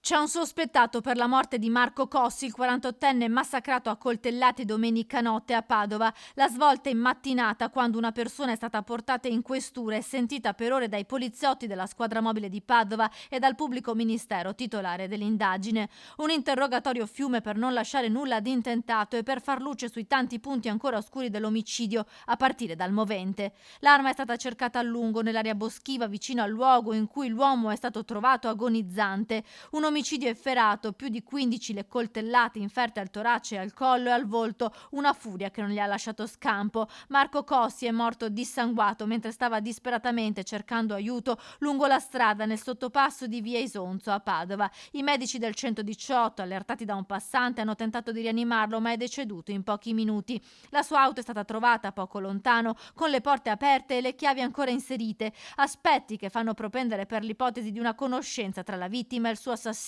C'è un sospettato per la morte di Marco Cossi, il 48enne massacrato a coltellate domenica notte a Padova. La svolta in mattinata, quando una persona è stata portata in questura e sentita per ore dai poliziotti della squadra mobile di Padova e dal pubblico ministero titolare dell'indagine. Un interrogatorio fiume per non lasciare nulla di intentato e per far luce sui tanti punti ancora oscuri dell'omicidio, a partire dal movente. L'arma è stata cercata a lungo nell'area boschiva vicino al luogo in cui l'uomo è stato trovato agonizzante. Un omicidio efferato, più di 15 le coltellate inferte al torace e al collo e al volto, una furia che non gli ha lasciato scampo. Marco Cossi è morto dissanguato mentre stava disperatamente cercando aiuto lungo la strada nel sottopasso di via Isonzo a Padova. I medici del 118, allertati da un passante, hanno tentato di rianimarlo, ma è deceduto in pochi minuti. La sua auto è stata trovata poco lontano, con le porte aperte e le chiavi ancora inserite, aspetti che fanno propendere per l'ipotesi di una conoscenza tra la vittima e il suo assassino.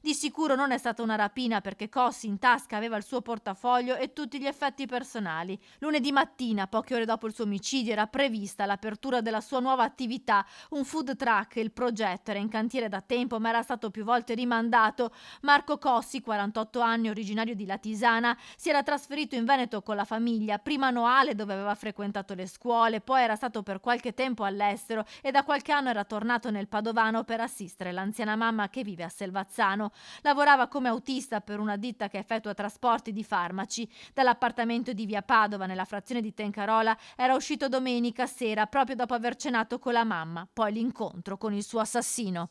Di sicuro non è stata una rapina, perché Cossi in tasca aveva il suo portafoglio e tutti gli effetti personali. Lunedì mattina, poche ore dopo il suo omicidio, era prevista l'apertura della sua nuova attività, un food truck. Il progetto era in cantiere da tempo, ma era stato più volte rimandato. Marco Cossi, 48 anni, originario di Latisana, si era trasferito in Veneto con la famiglia, prima a Noale, dove aveva frequentato le scuole, poi era stato per qualche tempo all'estero e da qualche anno era tornato nel Padovano per assistere l'anziana mamma che vive a Selvazzano. Lavorava come autista per una ditta che effettua trasporti di farmaci. Dall'appartamento di via Padova, nella frazione di Tencarola, era uscito domenica sera, proprio dopo aver cenato con la mamma. Poi l'incontro con il suo assassino.